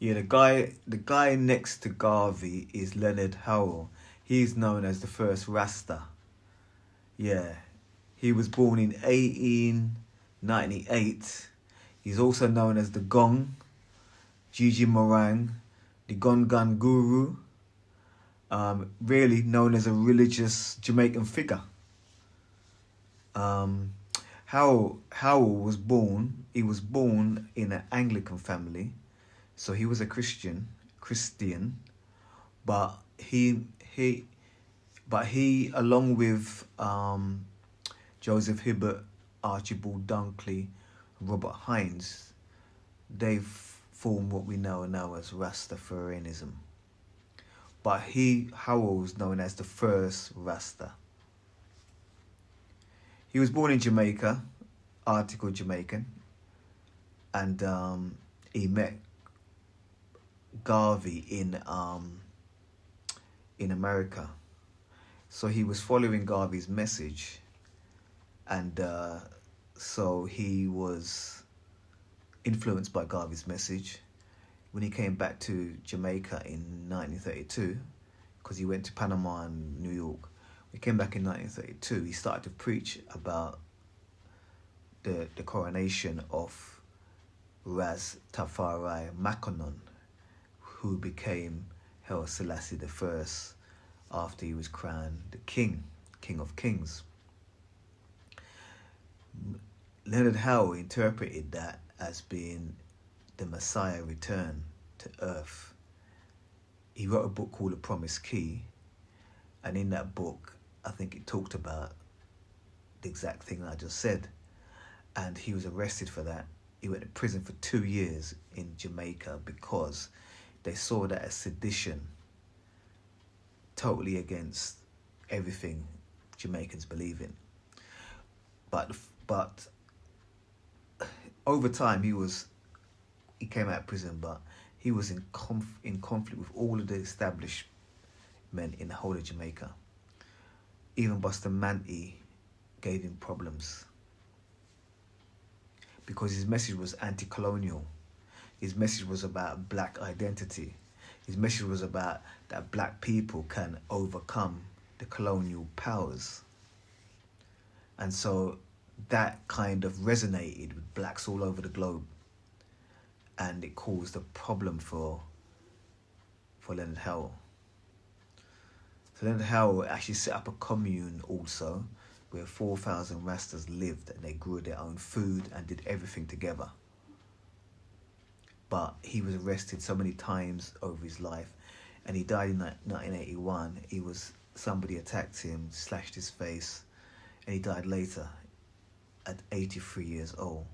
Yeah, the guy next to Garvey is Leonard Howell. He's known as the first Rasta. Yeah, he was born in 1898. He's also known as the Gong, Gigi Morang, the Gongan Guru, really known as a religious Jamaican figure. Um, Howell was born. He was born in an Anglican family, so he was a Christian, but he along with Joseph Hibbert, Archibald Dunkley, Robert Hines, they've formed what we know now as Rastafarianism. But Howell was known as the first Rasta. He was born in Jamaica, Article Jamaican, and he met Garvey in America. So he was following Garvey's message, and so he was influenced by Garvey's message. When he came back to Jamaica in 1932, because he went to Panama and New York, he came back in 1932, he started to preach about the coronation of Ras Tafari Makonnen, who became Haile Selassie I after he was crowned the King of Kings. Leonard Howell interpreted that as being the Messiah return to earth. He wrote a book called The Promised Key, and in that book, I think it talked about the exact thing I just said. And he was arrested for that. He went to prison for 2 years in Jamaica because they saw that as sedition, totally against everything Jamaicans believe in. But over time he came out of prison, but he was in conflict with all of the established men in the whole of Jamaica. Even Buster Manty gave him problems because his message was anti-colonial. His message was about black identity. His message was about that black people can overcome the colonial powers. And so that kind of resonated with blacks all over the globe. And it caused a problem for Leonard Howell. So Leonard Howell actually set up a commune also, where 4,000 Rastas lived and they grew their own food and did everything together. But he was arrested so many times over his life, and he died in 1981. Somebody attacked him, slashed his face, and he died later at 83 years old.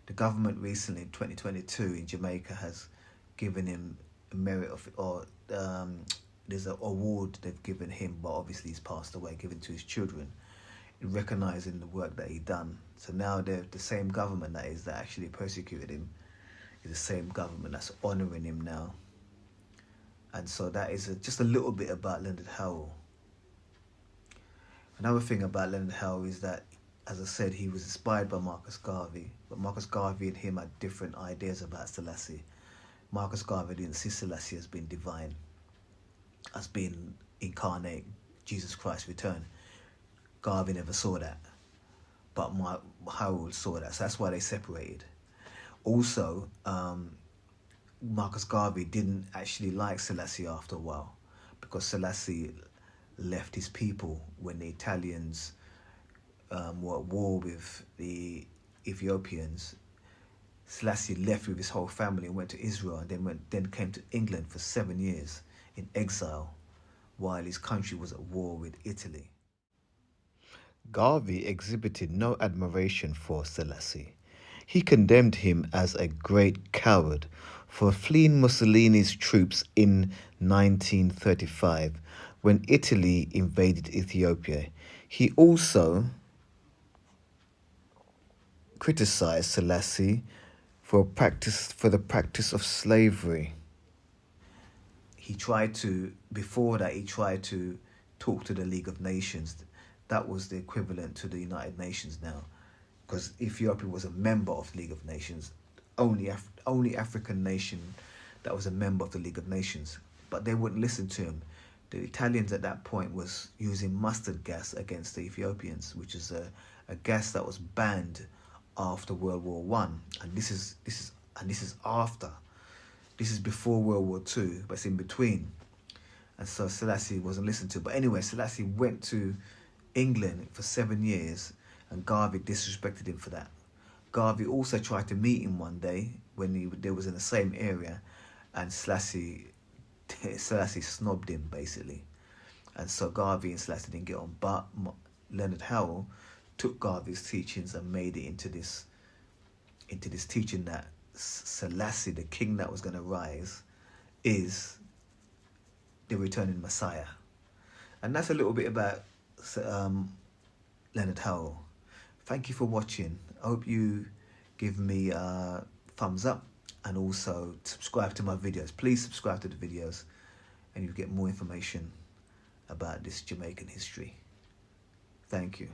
The government recently, in 2022, in Jamaica, has given him a merit there's an award they've given him, but obviously he's passed away, given to his children, recognising the work that he done. So now the same government that actually persecuted him is the same government that's honouring him now. And so that is just a little bit about Leonard Howell. Another thing about Leonard Howell is that, as I said, he was inspired by Marcus Garvey, but Marcus Garvey and him had different ideas about Selassie. Marcus Garvey didn't see Selassie as being divine, as being incarnate, Jesus Christ return. Garvey never saw that, but Howell saw that, so that's why they separated. Also, Marcus Garvey didn't actually like Selassie after a while, because Selassie left his people when the Italians were at war with the Ethiopians. Selassie left with his whole family and went to Israel, and then came to England for 7 years in exile while his country was at war with Italy. Garvey exhibited no admiration for Selassie. He condemned him as a great coward for fleeing Mussolini's troops in 1935 when Italy invaded Ethiopia. He also criticized Selassie for the practice of slavery. Before that, he tried to talk to the League of Nations. That was the equivalent to the United Nations now, because Ethiopia was a member of the League of Nations. Only African nation that was a member of the League of Nations, but they wouldn't listen to him. The Italians at that point was using mustard gas against the Ethiopians, which is a gas that was banned after World War One, and this is after. This is before World War Two, but it's in between. And so Selassie wasn't listened to. But anyway, Selassie went to England for 7 years, and Garvey disrespected him for that. Garvey also tried to meet him one day when they was in the same area, and Selassie snobbed him, basically. And so Garvey and Selassie didn't get on. But Leonard Howell took Garvey's teachings and made it into this teaching that Selassie, the king that was going to rise, is the returning Messiah. And that's a little bit about Leonard Howell. Thank you for watching. I hope you give me a thumbs up and also subscribe to my videos. Please subscribe to the videos and you'll get more information about this Jamaican history. Thank you.